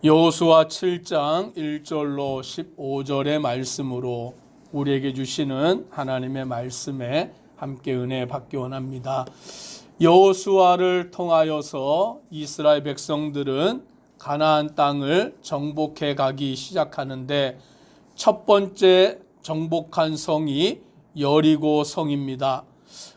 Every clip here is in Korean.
여호수아 7장 1절로 15절의 말씀으로 우리에게 주시는 하나님의 말씀에 함께 은혜 받기 원합니다. 여호수아를 통하여서 이스라엘 백성들은 가나안 땅을 정복해 가기 시작하는데 첫 번째 정복한 성이 여리고 성입니다.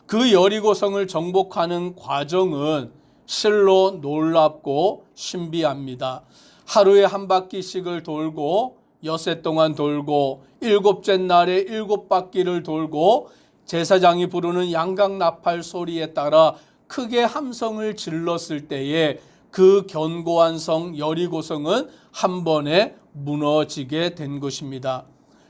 그 여리고 성을 정복하는 과정은 실로 놀랍고 신비합니다. 하루에 한 바퀴씩을 돌고 엿새 동안 돌고 일곱째 날에 7바퀴를 돌고 제사장이 부르는 양각나팔 소리에 따라 크게 함성을 질렀을 때에 그 견고한 성 여리고성은 한 번에 무너지게 된 것입니다.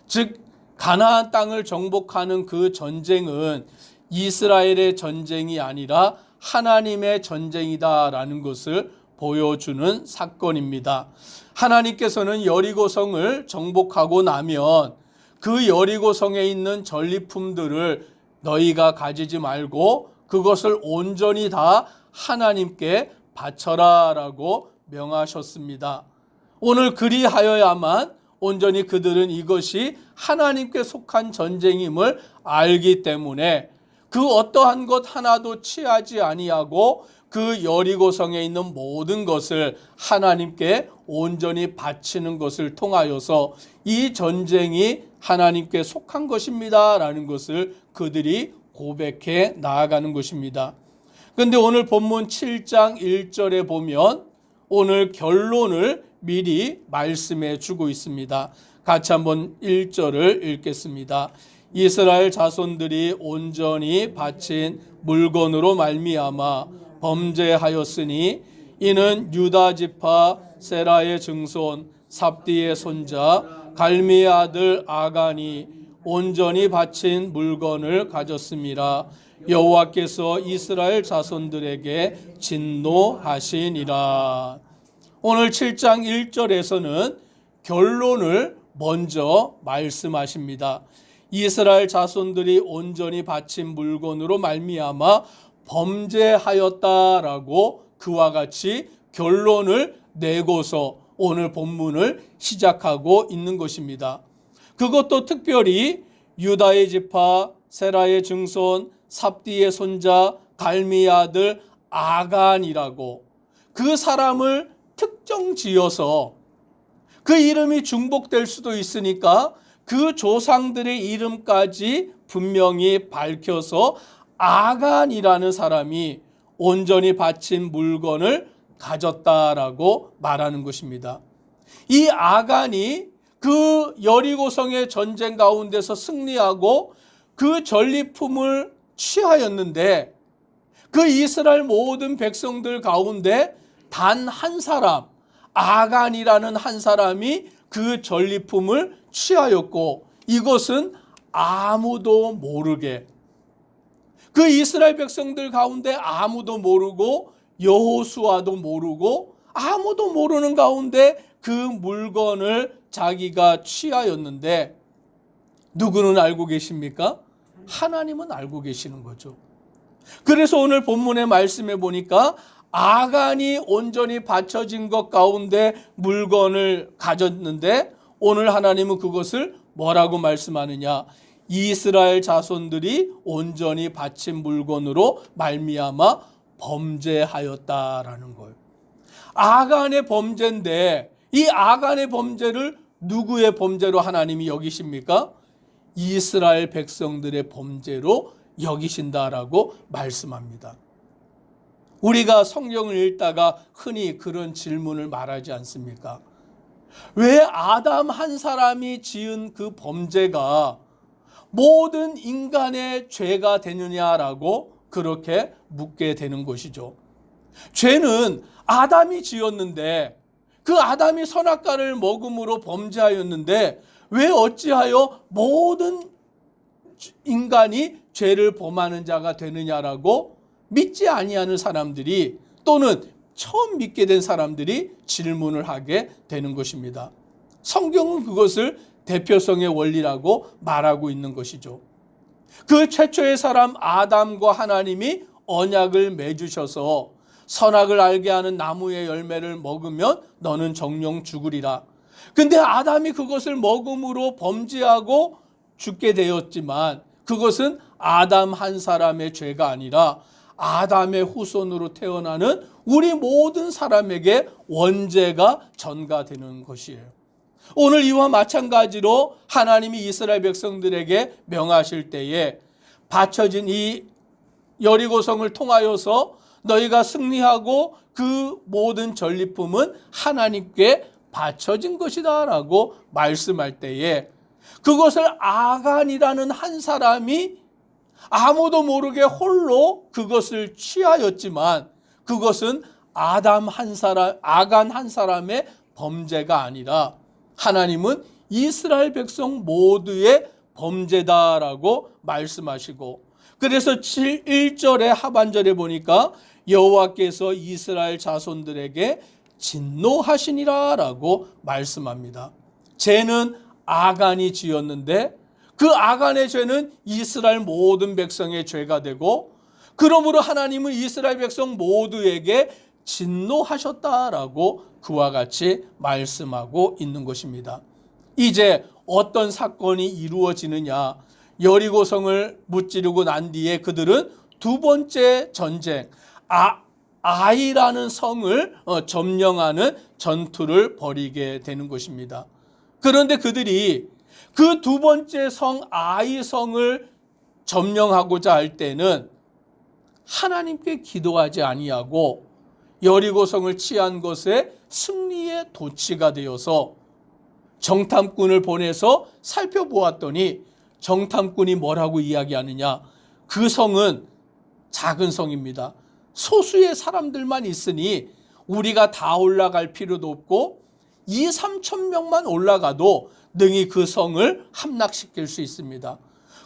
즉 가나안 땅을 정복하는 그 전쟁은 이스라엘의 전쟁이 아니라 하나님의 전쟁이다라는 것을 보여주는 사건입니다. 하나님께서는 여리고성을 정복하고 나면 그 여리고성에 있는 전리품들을 너희가 가지지 말고 그것을 온전히 다 하나님께 바쳐라 라고 명하셨습니다. 오늘 그리하여야만 온전히 그들은 이것이 하나님께 속한 전쟁임을 알기 때문에 그 어떠한 것 하나도 취하지 아니하고 그 여리고성에 있는 모든 것을 하나님께 온전히 바치는 것을 통하여서 이 전쟁이 하나님께 속한 것입니다 라는 것을 그들이 고백해 나아가는 것입니다. 그런데 오늘 본문 7장 1절에 보면 오늘 결론을 미리 말씀해 주고 있습니다. 같이 한번 1절을 읽겠습니다. 이스라엘 자손들이 온전히 바친 물건으로 말미암아 범죄하였으니 이는 유다 지파 세라의 증손 삽디의 손자 갈미의 아들 아간이 온전히 바친 물건을 가졌음이라. 여호와께서 이스라엘 자손들에게 진노하시니라. 오늘 7장 1절에서는 결론을 먼저 말씀하십니다. 이스라엘 자손들이 온전히 바친 물건으로 말미암아 범죄하였다라고 그와 같이 결론을 내고서 오늘 본문을 시작하고 있는 것입니다. 그것도 특별히 유다의 지파 세라의 증손 삽디의 손자 갈미의 아들 아간이라고 그 사람을 특정 지어서 그 이름이 중복될 수도 있으니까 그 조상들의 이름까지 분명히 밝혀서 아간이라는 사람이 온전히 바친 물건을 가졌다라고 말하는 것입니다. 이 아간이 그 여리고성의 전쟁 가운데서 승리하고 그 전리품을 취하였는데 그 이스라엘 모든 백성들 가운데 단 한 사람, 아간이라는 한 사람이 그 전리품을 취하였고 이것은 아무도 모르게 그 이스라엘 백성들 가운데 아무도 모르고 여호수아도 모르고 아무도 모르는 가운데 그 물건을 자기가 취하였는데 누구는 알고 계십니까? 하나님은 알고 계시는 거죠. 그래서 오늘 본문의 말씀에 보니까 아간이 온전히 바쳐진 것 가운데 물건을 가졌는데 오늘 하나님은 그것을 뭐라고 말씀하느냐? 이스라엘 자손들이 온전히 바친 물건으로 말미암아 범죄하였다라는 거예요. 아간의 범죄인데 이 아간의 범죄를 누구의 범죄로 하나님이 여기십니까? 이스라엘 백성들의 범죄로 여기신다라고 말씀합니다. 우리가 성경을 읽다가 흔히 그런 질문을 말하지 않습니까? 왜 아담 한 사람이 지은 그 범죄가 모든 인간의 죄가 되느냐라고 그렇게 묻게 되는 것이죠. 죄는 아담이 지었는데 그 아담이 선악과를 먹음으로 범죄하였는데 왜 어찌하여 모든 인간이 죄를 범하는 자가 되느냐라고 믿지 아니하는 사람들이 또는 처음 믿게 된 사람들이 질문을 하게 되는 것입니다. 성경은 그것을 대표성의 원리라고 말하고 있는 것이죠. 그 최초의 사람 아담과 하나님이 언약을 맺으셔서 선악을 알게 하는 나무의 열매를 먹으면 너는 정령 죽으리라. 근데 아담이 그것을 먹음으로 범죄하고 죽게 되었지만 그것은 아담 한 사람의 죄가 아니라 아담의 후손으로 태어나는 우리 모든 사람에게 원죄가 전가되는 것이에요. 오늘 이와 마찬가지로 하나님이 이스라엘 백성들에게 명하실 때에 바쳐진 이 여리고성을 통하여서 너희가 승리하고 그 모든 전리품은 하나님께 바쳐진 것이다 라고 말씀할 때에 그것을 아간이라는 한 사람이 아무도 모르게 홀로 그것을 취하였지만 그것은 아간 한 사람의 범죄가 아니라 하나님은 이스라엘 백성 모두의 범죄다라고 말씀하시고, 그래서 1절의 하반절에 보니까 여호와께서 이스라엘 자손들에게 진노하시니라 라고 말씀합니다. 죄는 아간이 지었는데 그 아간의 죄는 이스라엘 모든 백성의 죄가 되고, 그러므로 하나님은 이스라엘 백성 모두에게 진노하셨다라고 그와 같이 말씀하고 있는 것입니다. 이제 어떤 사건이 이루어지느냐, 여리고성을 무찌르고 난 뒤에 그들은 두 번째 전쟁, 아이라는 성을 점령하는 전투를 벌이게 되는 것입니다. 그런데 그들이 그 두 번째 성 아이 성을 점령하고자 할 때는 하나님께 기도하지 아니하고 여리고성을 취한 것에 승리의 도취가 되어서 정탐꾼을 보내서 살펴보았더니 정탐꾼이 뭐라고 이야기하느냐, 그 성은 작은 성입니다. 소수의 사람들만 있으니 우리가 다 올라갈 필요도 없고 2,3천 명만 올라가도 능히 그 성을 함락시킬 수 있습니다.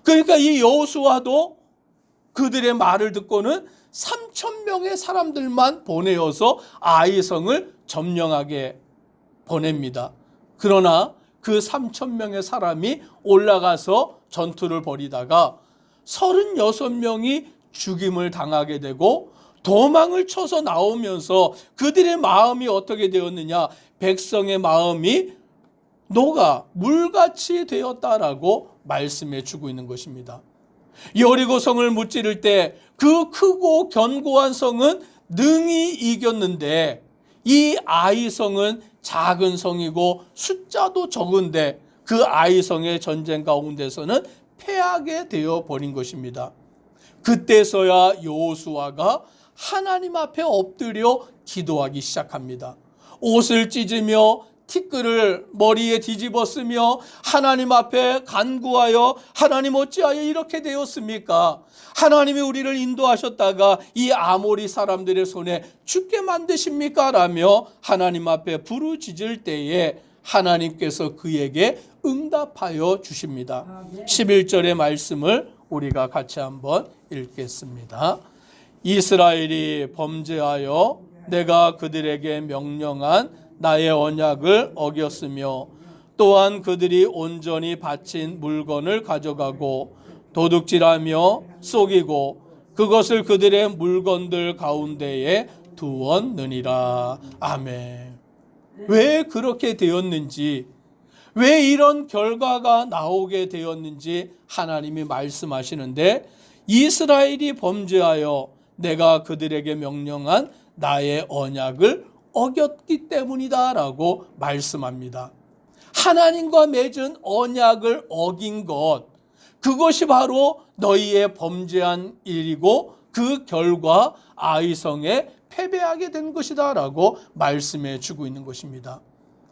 그러니까 이 여호수아도 그들의 말을 듣고는 3,000명의 사람들만 보내어서 아이성을 점령하게 보냅니다. 그러나 그 3,000명의 사람이 올라가서 전투를 벌이다가 36명이 죽임을 당하게 되고 도망을 쳐서 나오면서 그들의 마음이 어떻게 되었느냐, 백성의 마음이 녹아 물같이 되었다라고 말씀해 주고 있는 것입니다. 여리고성을 무찌를 때 그 크고 견고한 성은 능히 이겼는데 이 아이성은 작은 성이고 숫자도 적은데 그 아이성의 전쟁 가운데서는 패하게 되어 버린 것입니다. 그때서야 여호수아가 하나님 앞에 엎드려 기도하기 시작합니다. 옷을 찢으며 티끌을 머리에 뒤집어 쓰며 하나님 앞에 간구하여, 하나님 어찌하여 이렇게 되었습니까? 하나님이 우리를 인도하셨다가 이 아모리 사람들의 손에 죽게 만드십니까? 라며 하나님 앞에 부르짖을 때에 하나님께서 그에게 응답하여 주십니다. 11절의 말씀을 우리가 같이 한번 읽겠습니다. 이스라엘이 범죄하여 내가 그들에게 명령한 나의 언약을 어겼으며 또한 그들이 온전히 바친 물건을 가져가고 도둑질하며 속이고 그것을 그들의 물건들 가운데에 두었느니라. 아멘. 왜 그렇게 되었는지, 왜 이런 결과가 나오게 되었는지 하나님이 말씀하시는데, 이스라엘이 범죄하여 내가 그들에게 명령한 나의 언약을 어겼기 때문이다 라고 말씀합니다. 하나님과 맺은 언약을 어긴 것, 그것이 바로 너희의 범죄한 일이고 그 결과 아이성에 패배하게 된 것이다 라고 말씀해 주고 있는 것입니다.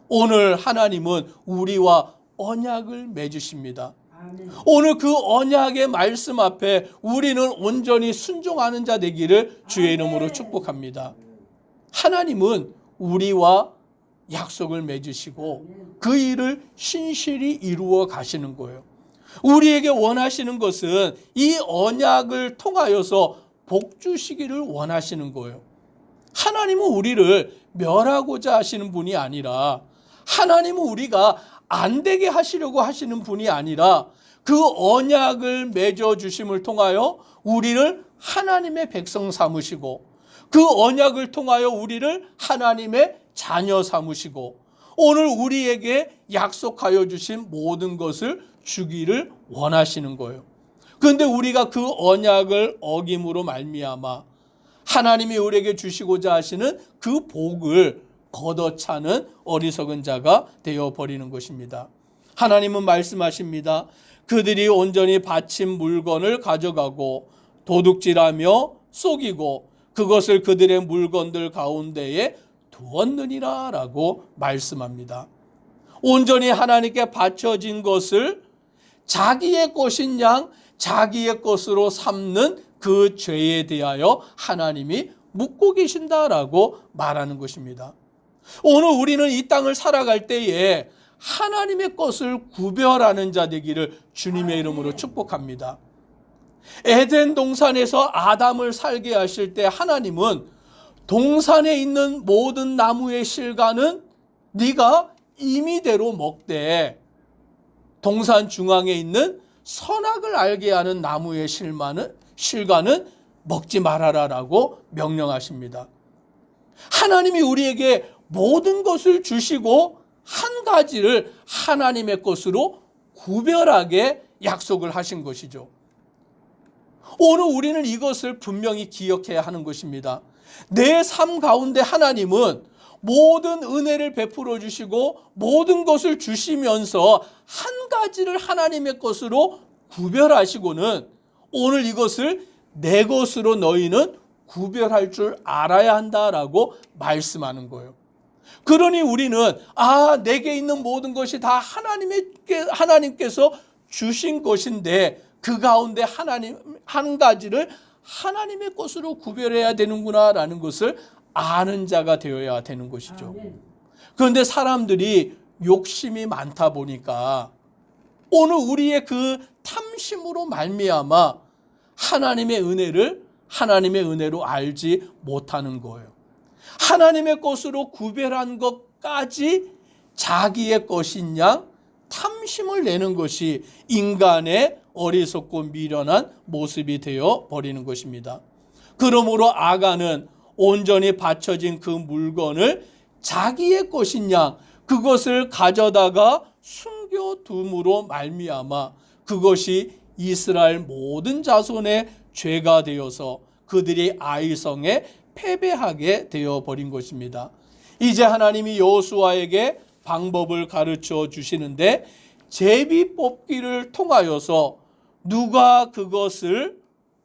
오늘 하나님은 우리와 언약을 맺으십니다. 오늘 그 언약의 말씀 앞에 우리는 온전히 순종하는 자 되기를 주의 이름으로 축복합니다. 하나님은 우리와 약속을 맺으시고 그 일을 신실히 이루어 가시는 거예요. 우리에게 원하시는 것은 이 언약을 통하여서 복 주시기를 원하시는 거예요. 하나님은 우리를 멸하고자 하시는 분이 아니라, 하나님은 우리가 안 되게 하시려고 하시는 분이 아니라 그 언약을 맺어 주심을 통하여 우리를 하나님의 백성 삼으시고 그 언약을 통하여 우리를 하나님의 자녀 삼으시고 오늘 우리에게 약속하여 주신 모든 것을 주기를 원하시는 거예요. 그런데 우리가 그 언약을 어김으로 말미암아 하나님이 우리에게 주시고자 하시는 그 복을 걷어차는 어리석은 자가 되어버리는 것입니다. 하나님은 말씀하십니다. 그들이 온전히 바친 물건을 가져가고 도둑질하며 속이고 그것을 그들의 물건들 가운데에 두었느니라 라고 말씀합니다. 온전히 하나님께 바쳐진 것을 자기의 것인 양 자기의 것으로 삼는 그 죄에 대하여 하나님이 묻고 계신다라고 말하는 것입니다. 오늘 우리는 이 땅을 살아갈 때에 하나님의 것을 구별하는 자 되기를 주님의 이름으로 축복합니다. 에덴 동산에서 아담을 살게 하실 때 하나님은 동산에 있는 모든 나무의 실과는 네가 임의대로 먹되 동산 중앙에 있는 선악을 알게 하는 나무의 실과는 먹지 말아라라고 명령하십니다. 하나님이 우리에게 모든 것을 주시고 한 가지를 하나님의 것으로 구별하게 약속을 하신 것이죠. 오늘 우리는 이것을 분명히 기억해야 하는 것입니다. 내 삶 가운데 하나님은 모든 은혜를 베풀어 주시고 모든 것을 주시면서 한 가지를 하나님의 것으로 구별하시고는 오늘 이것을 내 것으로 너희는 구별할 줄 알아야 한다라고 말씀하는 거예요. 그러니 우리는 내게 있는 모든 것이 다 하나님께서 주신 것인데 그 가운데 한 가지를 하나님의 것으로 구별해야 되는구나라는 것을 아는 자가 되어야 되는 것이죠. 그런데 사람들이 욕심이 많다 보니까 오늘 우리의 그 탐심으로 말미암아 하나님의 은혜로 알지 못하는 거예요. 하나님의 것으로 구별한 것까지 자기의 것인 양 탐심을 내는 것이 인간의 어리석고 미련한 모습이 되어 버리는 것입니다. 그러므로 아간은 온전히 바쳐진 그 물건을 자기의 것인 양 그것을 가져다가 숨겨둠으로 말미암아 그것이 이스라엘 모든 자손의 죄가 되어서 그들이 아이성에 패배하게 되어버린 것입니다. 이제 하나님이 여호수아에게 방법을 가르쳐 주시는데 제비 뽑기를 통하여서 누가 그것을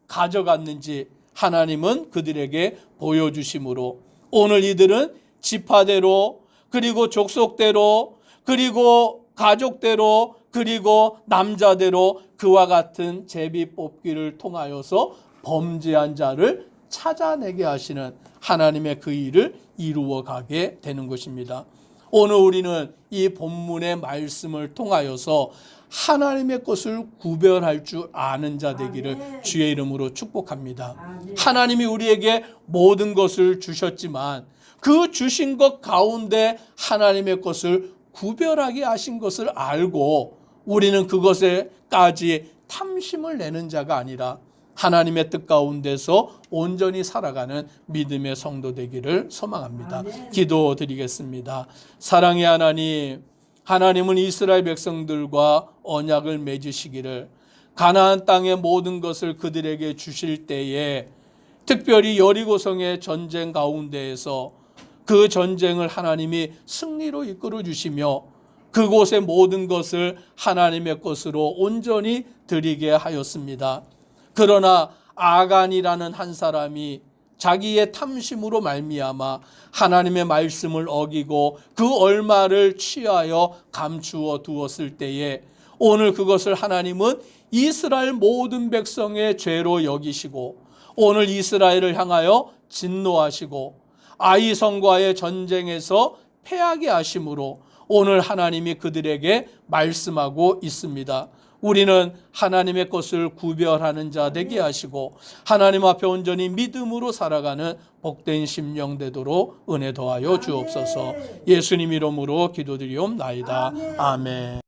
가져갔는지 하나님은 그들에게 보여주심으로 오늘 이들은 지파대로 그리고 족속대로 그리고 가족대로 그리고 남자대로 그와 같은 제비 뽑기를 통하여서 범죄한 자를 찾아내게 하시는 하나님의 그 일을 이루어 가게 되는 것입니다. 오늘 우리는 이 본문의 말씀을 통하여서 하나님의 것을 구별할 줄 아는 자 되기를 주의 이름으로 축복합니다. 하나님이 우리에게 모든 것을 주셨지만 그 주신 것 가운데 하나님의 것을 구별하게 하신 것을 알고 우리는 그것에까지 탐심을 내는 자가 아니라 하나님의 뜻 가운데서 온전히 살아가는 믿음의 성도 되기를 소망합니다. 기도드리겠습니다. 사랑의 하나님, 하나님은 이스라엘 백성들과 언약을 맺으시기를 가나안 땅의 모든 것을 그들에게 주실 때에 특별히 여리고성의 전쟁 가운데에서 그 전쟁을 하나님이 승리로 이끌어 주시며 그곳의 모든 것을 하나님의 것으로 온전히 드리게 하였습니다. 그러나 아간이라는 한 사람이 자기의 탐심으로 말미암아 하나님의 말씀을 어기고 그 얼마를 취하여 감추어 두었을 때에 오늘 그것을 하나님은 이스라엘 모든 백성의 죄로 여기시고 오늘 이스라엘을 향하여 진노하시고 아이성과의 전쟁에서 패하게 하심으로 오늘 하나님이 그들에게 말씀하고 있습니다. 우리는 하나님의 것을 구별하는 자 되게 하시고 하나님 앞에 온전히 믿음으로 살아가는 복된 심령 되도록 은혜 더하여 주옵소서. 예수님 이름으로 기도드리옵나이다. 아멘.